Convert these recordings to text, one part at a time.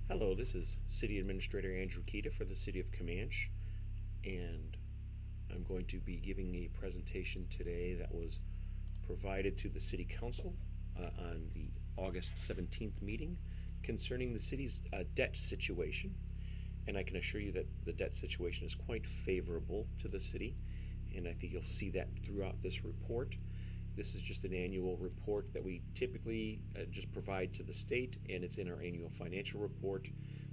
Hello, this is City Administrator Andrew Kita for the City of Camanche, and I'm going to be giving a presentation today that was provided to the City Council on the August 17th meeting concerning the city's debt situation. And I can assure you that the debt situation is quite favorable to the city, and I think you'll see that throughout this report. This is just an annual report that we typically just provide to the state, and it's in our annual financial report.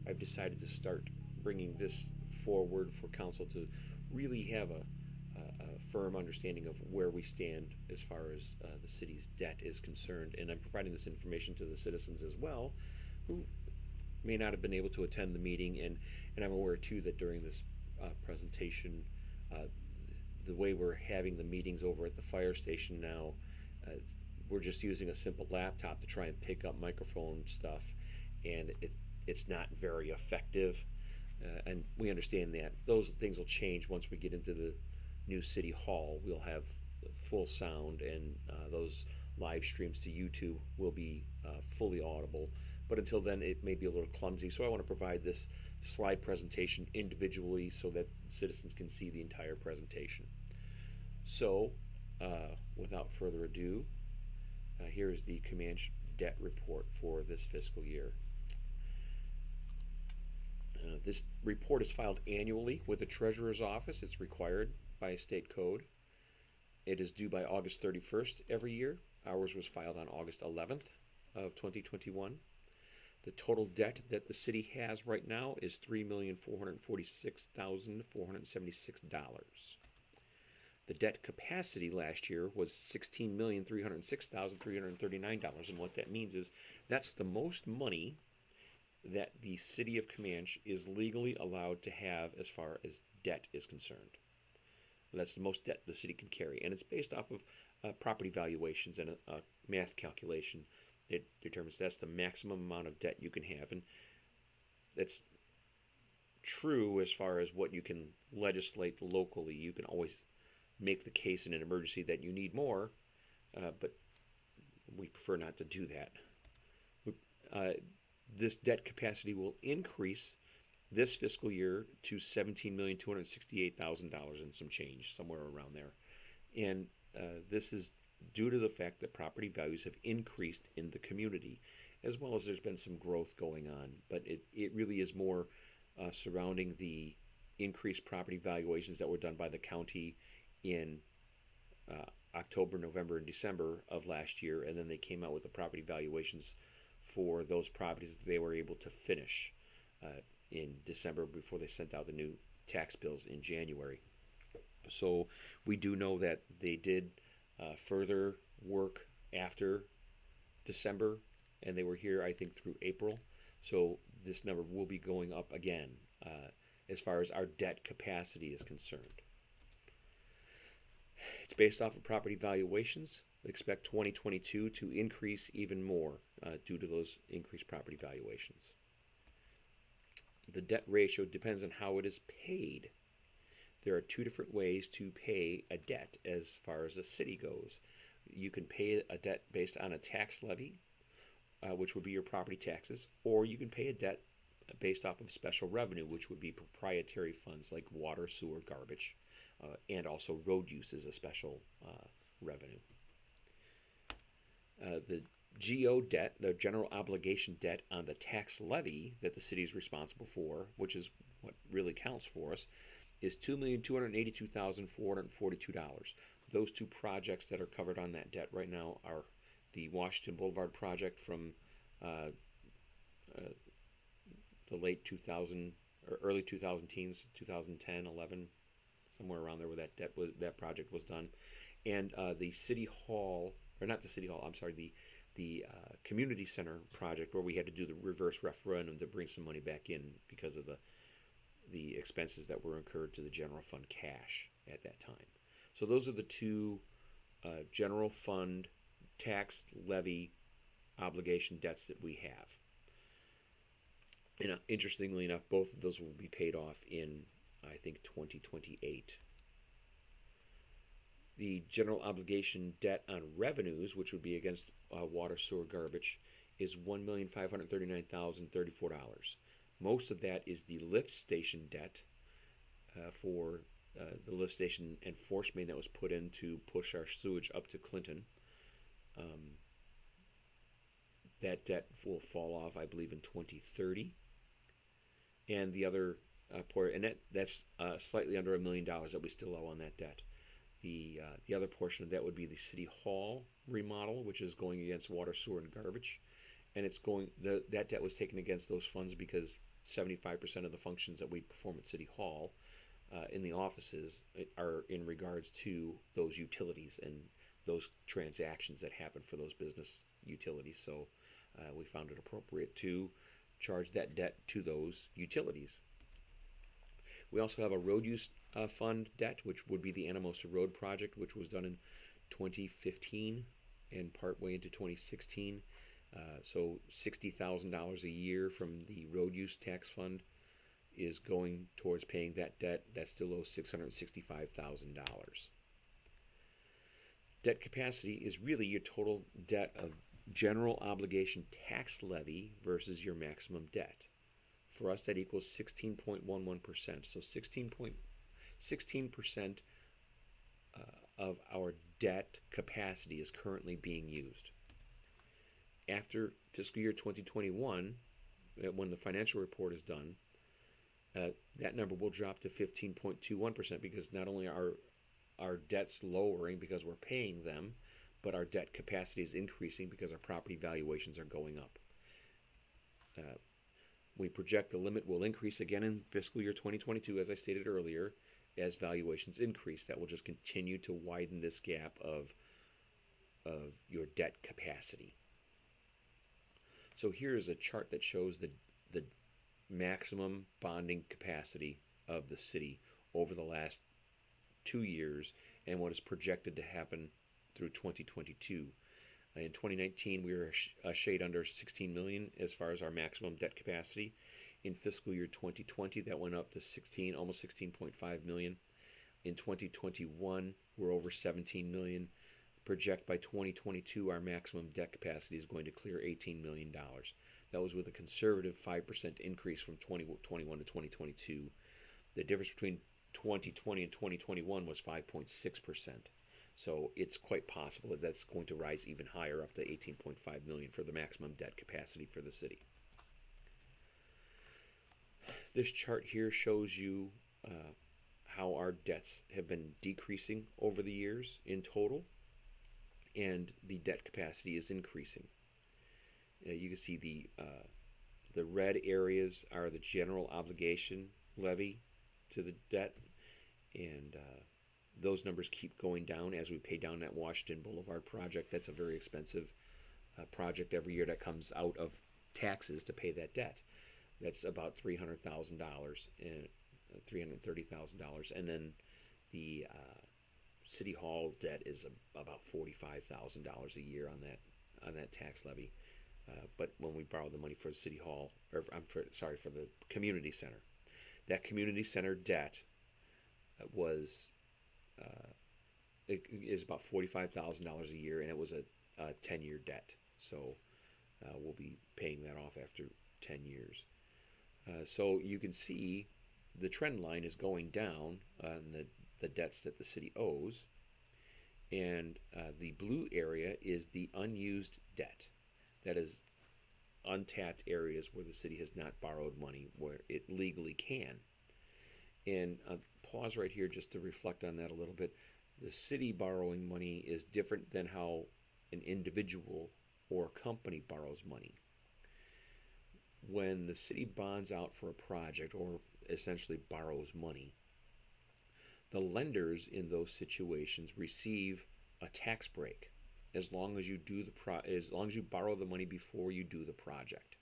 I've decided to start bringing this forward for council to really have a firm understanding of where we stand as far as the city's debt is concerned. And I'm providing this information to the citizens as well, who may not have been able to attend the meeting. And I'm aware too that during this presentation, uh, the way we're having the meetings over at the fire station now, uh, we're just using a simple laptop to try and pick up microphone stuff, and it's not very effective. And we understand that those things will change once we get into the new city hall. We'll have full sound, and those live streams to YouTube will be fully audible. But until then, it may be a little clumsy. So I want to provide this slide presentation individually so that citizens can see the entire presentation. So, without further ado, here is the Camanche debt report for this fiscal year. This report is filed annually with the Treasurer's Office. It's required by state code. It is due by August 31st every year. Ours was filed on August 11th of 2021. The total debt that the city has right now is $3,446,476. The debt capacity last year was $16,306,339. And what that means is that's the most money that the city of Camanche is legally allowed to have as far as debt is concerned. That's the most debt the city can carry. And it's based off of property valuations and a math calculation. It determines that's the maximum amount of debt you can have. And that's true as far as what you can legislate locally. You can always make the case in an emergency that you need more, but we prefer not to do that. This debt capacity will increase this fiscal year to $17,268,000 and some change, somewhere around there. And this is due to the fact that property values have increased in the community, as well as there's been some growth going on. But it really is more surrounding the increased property valuations that were done by the county in October, November, and December of last year, and then they came out with the property valuations for those properties that they were able to finish in December before they sent out the new tax bills in January. So we do know that they did further work after December, and they were here, I think, through April. So this number will be going up again as far as our debt capacity is concerned. It's based off of property valuations. We expect 2022 to increase even more due to those increased property valuations. The debt ratio depends on how it is paid. There are two different ways to pay a debt as far as the city goes. You can pay a debt based on a tax levy, which would be your property taxes, or you can pay a debt based off of special revenue, which would be proprietary funds like water, sewer, garbage, and also road use is a special revenue. The GO debt, the general obligation debt on the tax levy that the city is responsible for, which is what really counts for us, is $2,282,442. Those two projects that are covered on that debt right now are the Washington Boulevard project from the late 2000 or early 2000 teens, 2010, 11, somewhere around there where that project was done, and the city hall, or not the city hall, I'm sorry, the community center project where we had to do the reverse referendum to bring some money back in because of the expenses that were incurred to the general fund cash at that time. So those are the two general fund tax levy obligation debts that we have. And interestingly enough, both of those will be paid off in, I think, 2028. The general obligation debt on revenues, which would be against water, sewer, garbage, is $1,539,034. Most of that is the lift station debt for the lift station and force main that was put in to push our sewage up to Clinton. That debt will fall off, I believe, in 2030. And the other that's slightly under $1 million that we still owe on that debt. The other portion of that would be the City Hall remodel, which is going against water, sewer, and garbage. And that debt was taken against those funds because 75% of the functions that we perform at City Hall in the offices are in regards to those utilities and those transactions that happen for those business utilities. So we found it appropriate to charge that debt to those utilities. We also have a road use fund debt, which would be the Anamosa Road project, which was done in 2015 and partway into 2016. So $60,000 a year from the road use tax fund is going towards paying that debt. That still owes $665,000. Debt capacity is really your total debt of general obligation tax levy versus your maximum debt. For us, that equals 16.11%. So 16% of our debt capacity is currently being used. After fiscal year 2021, when the financial report is done, that number will drop to 15.21% because not only are our debt's lowering because we're paying them, but our debt capacity is increasing because our property valuations are going up. We project the limit will increase again in fiscal year 2022, as I stated earlier, as valuations increase. That will just continue to widen this gap of your debt capacity. So here is a chart that shows the maximum bonding capacity of the city over the last 2 years and what is projected to happen through 2022. In 2019, we were a shade under 16 million as far as our maximum debt capacity. In fiscal year 2020, that went up to almost 16.5 million. In 2021, we're over 17 million. Project by 2022, our maximum debt capacity is going to clear $18 million. That was with a conservative 5% increase from 2021 to 2022. The difference between 2020 and 2021 was 5.6%. So it's quite possible that that's going to rise even higher, up to 18.5 million for the maximum debt capacity for the city. This chart here shows you how our debts have been decreasing over the years in total, and the debt capacity is increasing. You can see the red areas are the general obligation levy to the debt, and those numbers keep going down as we pay down that Washington Boulevard project. That's a very expensive project every year that comes out of taxes to pay that debt. That's about $300,000 and $330,000, and then the City Hall debt is about $45,000 a year on that tax levy. But when we borrow the money for the City Hall, for the community center, that community center debt is about $45,000 a year, and it was a 10-year debt. So we'll be paying that off after 10 years. So you can see the trend line is going down on the debts that the city owes, and the blue area is the unused debt. That is untapped areas where the city has not borrowed money where it legally can. And pause right here just to reflect on that a little bit. The city borrowing money is different than how an individual or a company borrows money. When the city bonds out for a project or essentially borrows money, the lenders in those situations receive a tax break as long as you borrow the money before you do the project.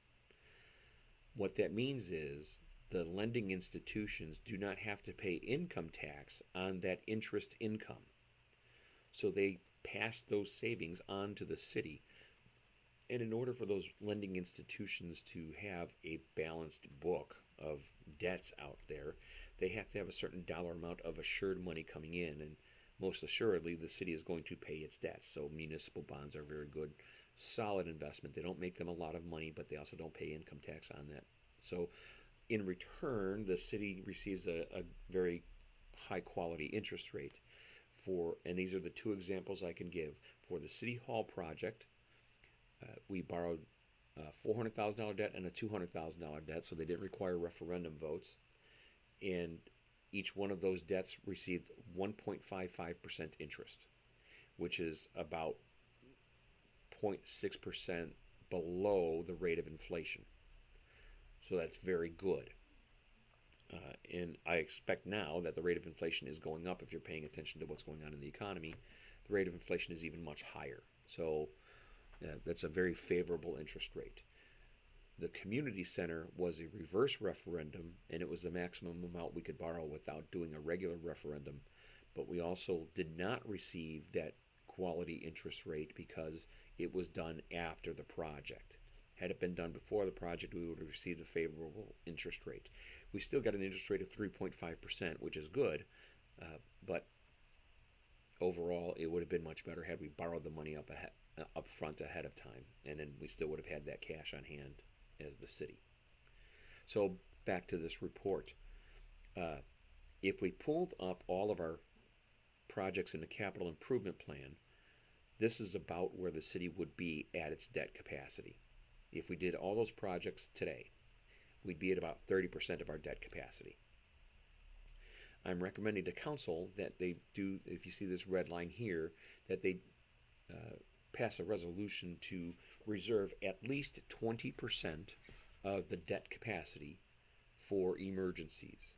What that means is the lending institutions do not have to pay income tax on that interest income. So they pass those savings on to the city. And in order for those lending institutions to have a balanced book of debts out there, they have to have a certain dollar amount of assured money coming in. And most assuredly, the city is going to pay its debts. So municipal bonds are very good solid investment. They don't make them a lot of money, but they also don't pay income tax on that. So in return, the city receives a very high quality interest rate for, and these are the two examples I can give. For the City Hall project, we borrowed $400,000 debt and a $200,000 debt, so they didn't require referendum votes. And each one of those debts received 1.55% interest, which is about 0.6% below the rate of inflation. So that's very good. And I expect now that the rate of inflation is going up. If you're paying attention to what's going on in the economy, the rate of inflation is even much higher. So that's a very favorable interest rate. The community center was a reverse referendum, and it was the maximum amount we could borrow without doing a regular referendum. But we also did not receive that quality interest rate because it was done after the project. Had it been done before the project, we would have received a favorable interest rate. We still got an interest rate of 3.5%, which is good, but overall, it would have been much better had we borrowed the money up front ahead of time, and then we still would have had that cash on hand as the city. So back to this report. If we pulled up all of our projects in the capital improvement plan, this is about where the city would be at its debt capacity. If we did all those projects today, we'd be at about 30% of our debt capacity. I'm recommending to council that they do, if you see this red line here, that they pass a resolution to reserve at least 20% of the debt capacity for emergencies.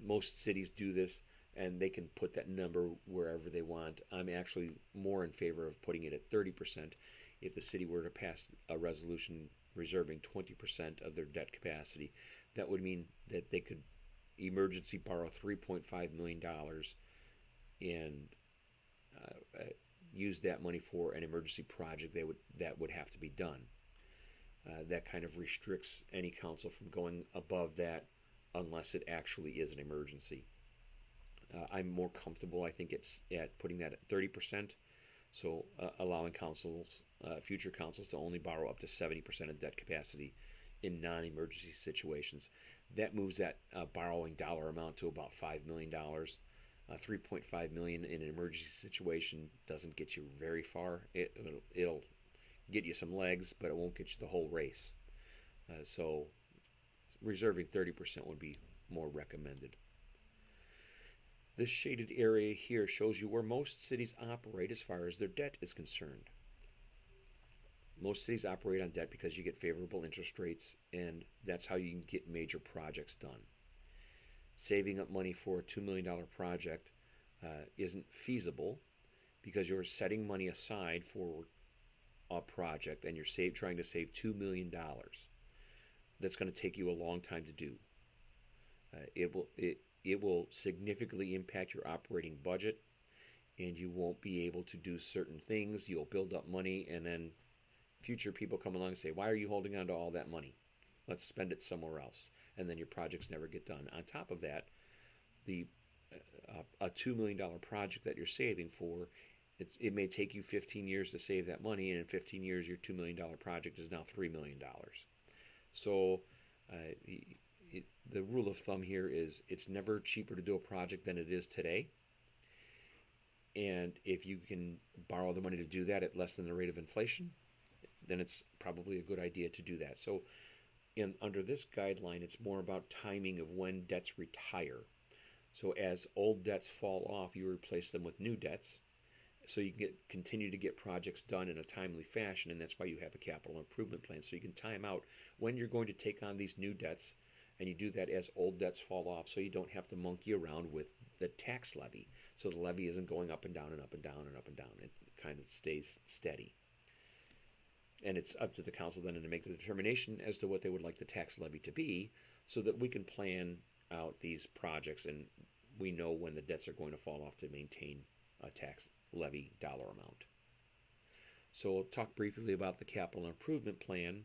Most cities do this, and they can put that number wherever they want. I'm actually more in favor of putting it at 30%. If the city were to pass a resolution reserving 20% of their debt capacity, that would mean that they could emergency borrow $3.5 million and use that money for an emergency project that would have to be done. That kind of restricts any council from going above that unless it actually is an emergency. I'm more comfortable, I think, at putting that at 30%, so allowing councils, future councils, to only borrow up to 70% of debt capacity in non-emergency situations. That moves that borrowing dollar amount to about $5 million. $3.5 million in an emergency situation doesn't get you very far. It'll get you some legs, but it won't get you the whole race. So reserving 30% would be more recommended. This shaded area here shows you where most cities operate as far as their debt is concerned. Most cities operate on debt because you get favorable interest rates, and that's how you can get major projects done. Saving up money for a $2 million project isn't feasible because you're setting money aside for a project and you're trying to save $2 million. That's going to take you a long time to do. It will significantly impact your operating budget, and you won't be able to do certain things. You'll build up money, and then future people come along and say, why are you holding on to all that money? Let's spend it somewhere else. And then your projects never get done. On top of that, a $2 million project that you're saving for, it may take you 15 years to save that money, and in 15 years your $2 million project is now $3 million. So the rule of thumb here is it's never cheaper to do a project than it is today. And if you can borrow the money to do that at less than the rate of inflation, then it's probably a good idea to do that. So under this guideline, it's more about timing of when debts retire. So as old debts fall off, you replace them with new debts, so you can continue to get projects done in a timely fashion, and that's why you have a capital improvement plan. So you can time out when you're going to take on these new debts, and you do that as old debts fall off, so you don't have to monkey around with the tax levy. So the levy isn't going up and down and up and down and up and down. It kind of stays steady. And it's up to the council then to make the determination as to what they would like the tax levy to be, so that we can plan out these projects and we know when the debts are going to fall off to maintain a tax levy dollar amount. So we'll talk briefly about the capital improvement plan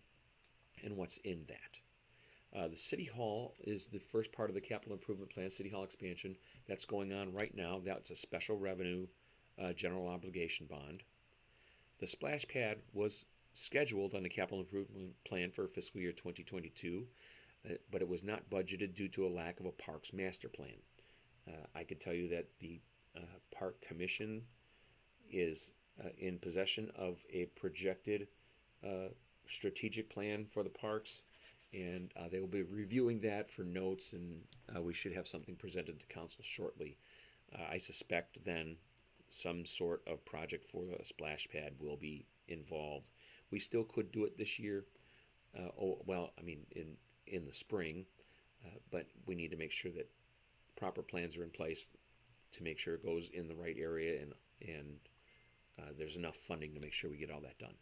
and what's in that. The City Hall is the first part of the capital improvement plan, City Hall expansion. That's going on right now. That's a special revenue general obligation bond. The splash pad was scheduled on the capital improvement plan for fiscal year 2022, but it was not budgeted due to a lack of a parks master plan. I could tell you that the park commission is in possession of a projected strategic plan for the parks, and they will be reviewing that for notes, and we should have something presented to council shortly. I suspect then some sort of project for a splash pad will be involved. We still could do it this year. In the spring, but we need to make sure that proper plans are in place to make sure it goes in the right area, and there's enough funding to make sure we get all that done.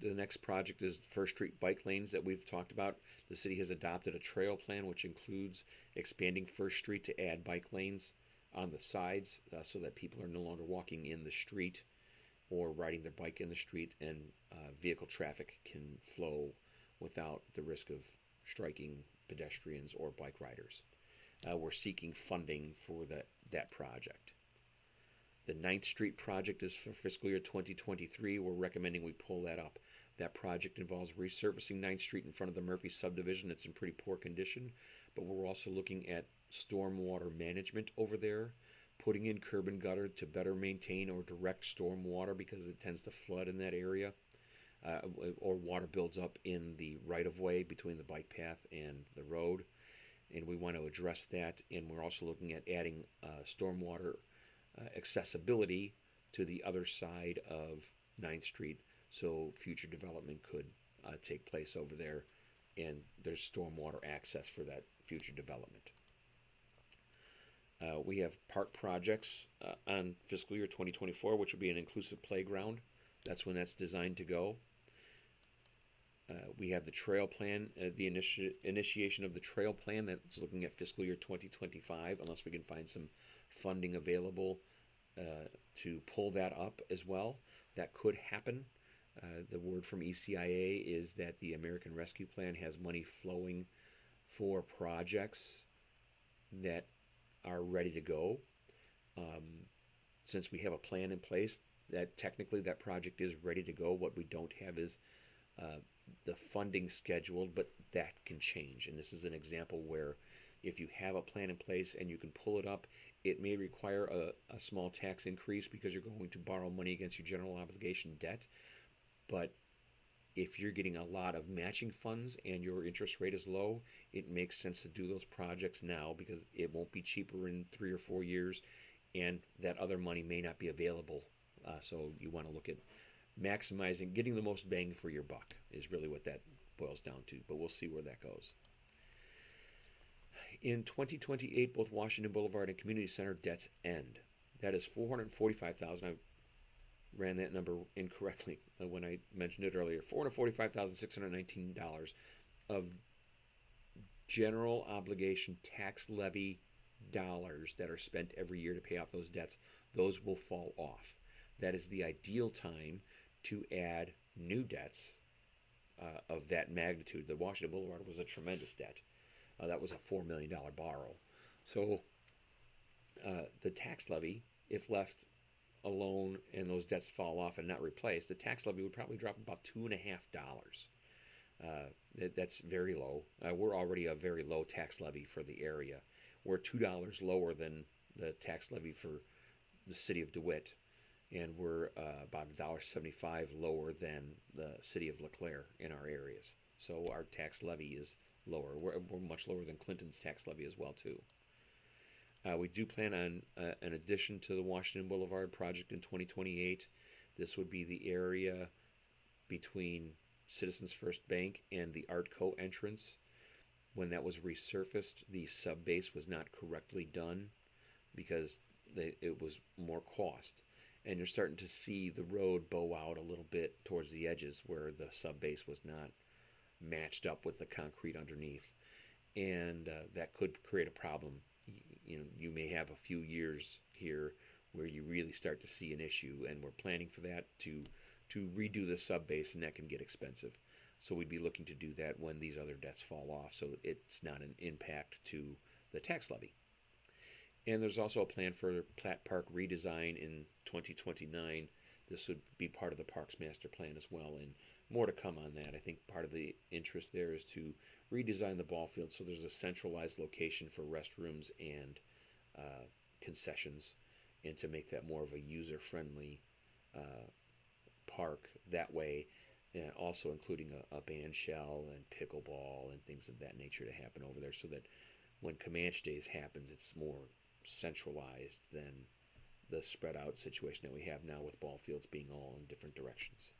The next project is First Street bike lanes that we've talked about. The city has adopted a trail plan which includes expanding First Street to add bike lanes on the sides so that people are no longer walking in the street or riding their bike in the street, and vehicle traffic can flow without the risk of striking pedestrians or bike riders. We're seeking funding for that project. The 9th Street project is for fiscal year 2023. We're recommending we pull that up. That project involves resurfacing 9th Street in front of the Murphy subdivision. It's in pretty poor condition, but we're also looking at stormwater management over there, putting in curb and gutter to better maintain or direct stormwater because it tends to flood in that area, or water builds up in the right-of-way between the bike path and the road, and we want to address that. And we're also looking at adding stormwater accessibility to the other side of 9th Street, so future development could take place over there, and there's stormwater access for that future development. We have park projects on fiscal year 2024, which will be an inclusive playground. That's when that's designed to go. We have the trail plan, the initiation of the trail plan that's looking at fiscal year 2025, unless we can find some funding available to pull that up as well. That could happen. The word from ECIA is that the American Rescue Plan has money flowing for projects that are ready to go. Since we have a plan in place, that technically that project is ready to go. What we don't have is the funding scheduled, but that can change. And this is an example where if you have a plan in place and you can pull it up, it may require a small tax increase because you're going to borrow money against your general obligation debt. But if you're getting a lot of matching funds and your interest rate is low, it makes sense to do those projects now because it won't be cheaper in 3 or 4 years, and that other money may not be available. So you want to look at maximizing, getting the most bang for your buck is really what that boils down to, but we'll see where that goes. In 2028, both Washington Boulevard and Community Center debts end. That is $445,000. I ran that number incorrectly when I mentioned it earlier. $445,619 of general obligation tax levy dollars that are spent every year to pay off those debts. Those will fall off. That is the ideal time to add new debts of that magnitude. The Washington Boulevard was a tremendous debt. That was a $4 million borrow. So the tax levy, if left alone and those debts fall off and not replaced, the tax levy would probably drop about $2.50. That's very low. We're already a very low tax levy for the area. We're $2 lower than the tax levy for the city of DeWitt, and we're about $1.75 lower than the city of LeClaire in our areas. So our tax levy is lower. We're much lower than Clinton's tax levy as well too. We do plan on an addition to the Washington Boulevard project in 2028. This would be the area between Citizens First Bank and the Artco entrance. When that was resurfaced, the sub base was not correctly done because it was more cost. And you're starting to see the road bow out a little bit towards the edges where the sub base was not matched up with the concrete underneath. And that could create a problem. You may have a few years here where you really start to see an issue, and we're planning for that to redo the sub base, and that can get expensive. So we'd be looking to do that when these other debts fall off, so it's not an impact to the tax levy. And there's also a plan for Platt Park redesign in 2029. This would be part of the Parks Master Plan as well, and more to come on that. I think part of the interest there is to redesign the ball field so there's a centralized location for restrooms and concessions, and to make that more of a user-friendly uh, park that way, also including a band shell and pickleball and things of that nature to happen over there, so that when Comanche Days happens, it's more centralized than the spread out situation that we have now with ball fields being all in different directions.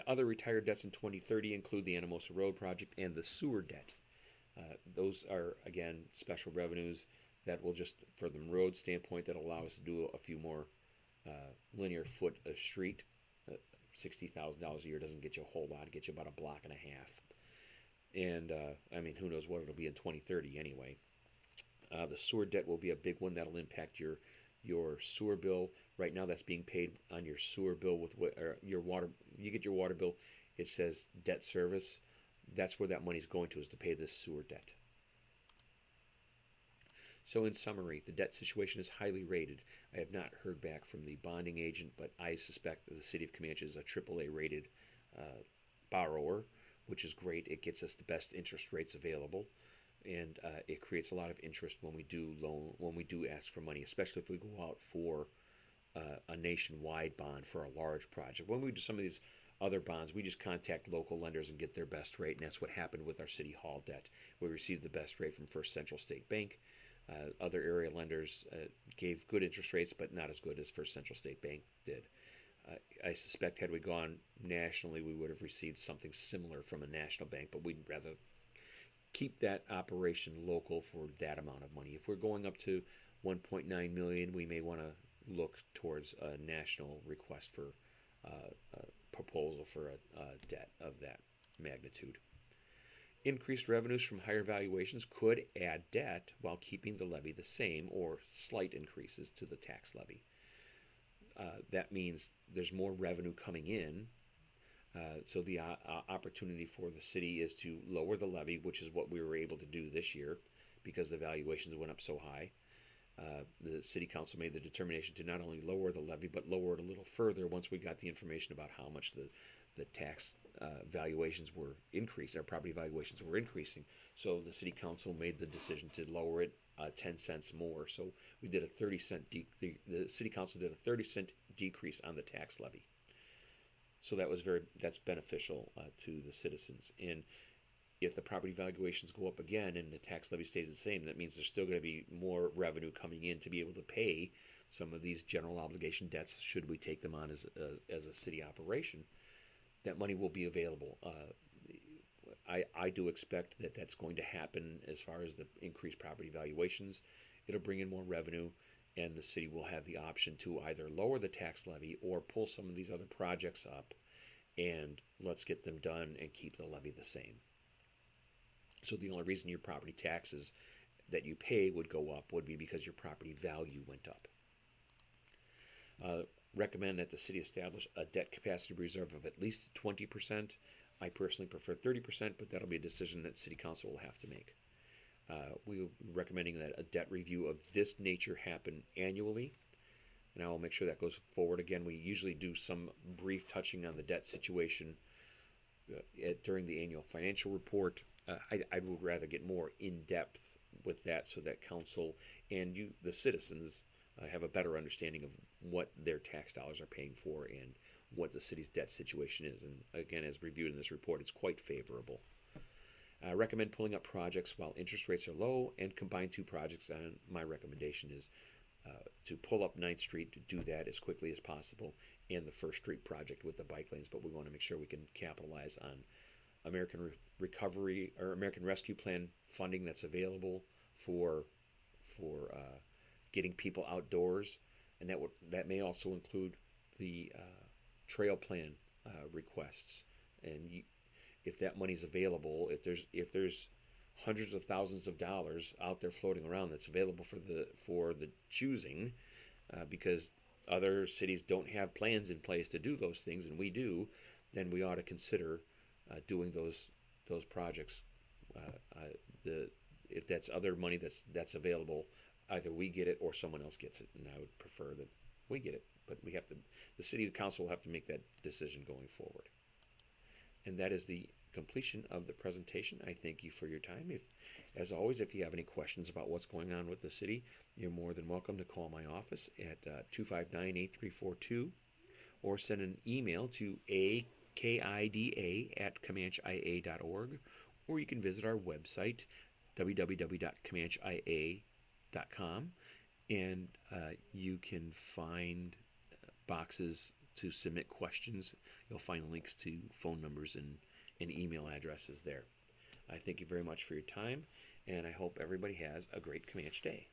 Other retired debts in 2030 include the Anamosa Road project and the sewer debt. Those are, again, special revenues that will just, for the road standpoint, that allow us to do a few more linear foot of street. $60,000 a year doesn't get you a whole lot. It gets you about a block and a half. And, I mean, who knows what it'll be in 2030 anyway. The sewer debt will be a big one that'll impact your sewer bill. Right now, that's being paid on your sewer bill with your water. You get your water bill. It says debt service. That's where that money's going to, is to pay this sewer debt. So, in summary, the debt situation is highly rated. I have not heard back from the bonding agent, but I suspect that the city of Camanche is a AAA rated borrower, which is great. It gets us the best interest rates available, and it creates a lot of interest when we do ask for money, especially if we go out for a nationwide bond for a large project. When we do some of these other bonds, we just contact local lenders and get their best rate, and that's what happened with our City Hall debt. We received the best rate from First Central State Bank. Other area lenders gave good interest rates, but not as good as First Central State Bank did. I suspect had we gone nationally, we would have received something similar from a national bank, but we'd rather keep that operation local for that amount of money. If we're going up to 1.9 million, we may want to look towards a national request for a proposal for a debt of that magnitude. Increased revenues from higher valuations could add debt while keeping the levy the same, or slight increases to the tax levy. That means there's more revenue coming in. So the opportunity for the city is to lower the levy, which is what we were able to do this year because the valuations went up so high. The city council made the determination to not only lower the levy, but lower it a little further once we got the information about how much the tax valuations were increasing, our property valuations were increasing. So the city council made the decision to lower it 10 cents more. So we did a 30-cent the city council did a 30-cent decrease on the tax levy. So that's beneficial to the citizens. And if the property valuations go up again and the tax levy stays the same, that means there's still going to be more revenue coming in to be able to pay some of these general obligation debts should we take them on as a city operation. That money will be available. I do expect that that's going to happen as far as the increased property valuations. It'll bring in more revenue, and the city will have the option to either lower the tax levy or pull some of these other projects up, and let's get them done and keep the levy the same. So the only reason your property taxes that you pay would go up would be because your property value went up. Recommend that the city establish a debt capacity reserve of at least 20%. I personally prefer 30%, but that'll be a decision that city council will have to make. We will be recommending that a debt review of this nature happen annually, and I will make sure that goes forward. Again, we usually do some brief touching on the debt situation during the annual financial report. I would rather get more in depth with that so that council and you, the citizens, have a better understanding of what their tax dollars are paying for and what the city's debt situation is. And again, as reviewed in this report, it's quite favorable. Recommend pulling up projects while interest rates are low and combine two projects. And my recommendation is to pull up 9th Street, to do that as quickly as possible, and the First Street project with the bike lanes. But we want to make sure we can capitalize on American Recovery or American Rescue Plan funding that's available for getting people outdoors, and that may also include the trail plan requests. And if that money's available, if there's hundreds of thousands of dollars out there floating around that's available for the choosing, because other cities don't have plans in place to do those things, and we do, then we ought to consider doing those projects. if that's other money that's available, either we get it or someone else gets it, and I would prefer that we get it. But we have to, the city council will have to make that decision going forward. And that is the completion of the presentation. I thank you for your time. If, as always, if you have any questions about what's going on with the city, you're more than welcome to call my office at 259-8342 or send an email to akida@comancheia.org, or you can visit our website, www.comancheia.com, and you can find boxes to submit questions. You'll find links to phone numbers and email addresses there. I thank you very much for your time, and I hope everybody has a great Camanche day.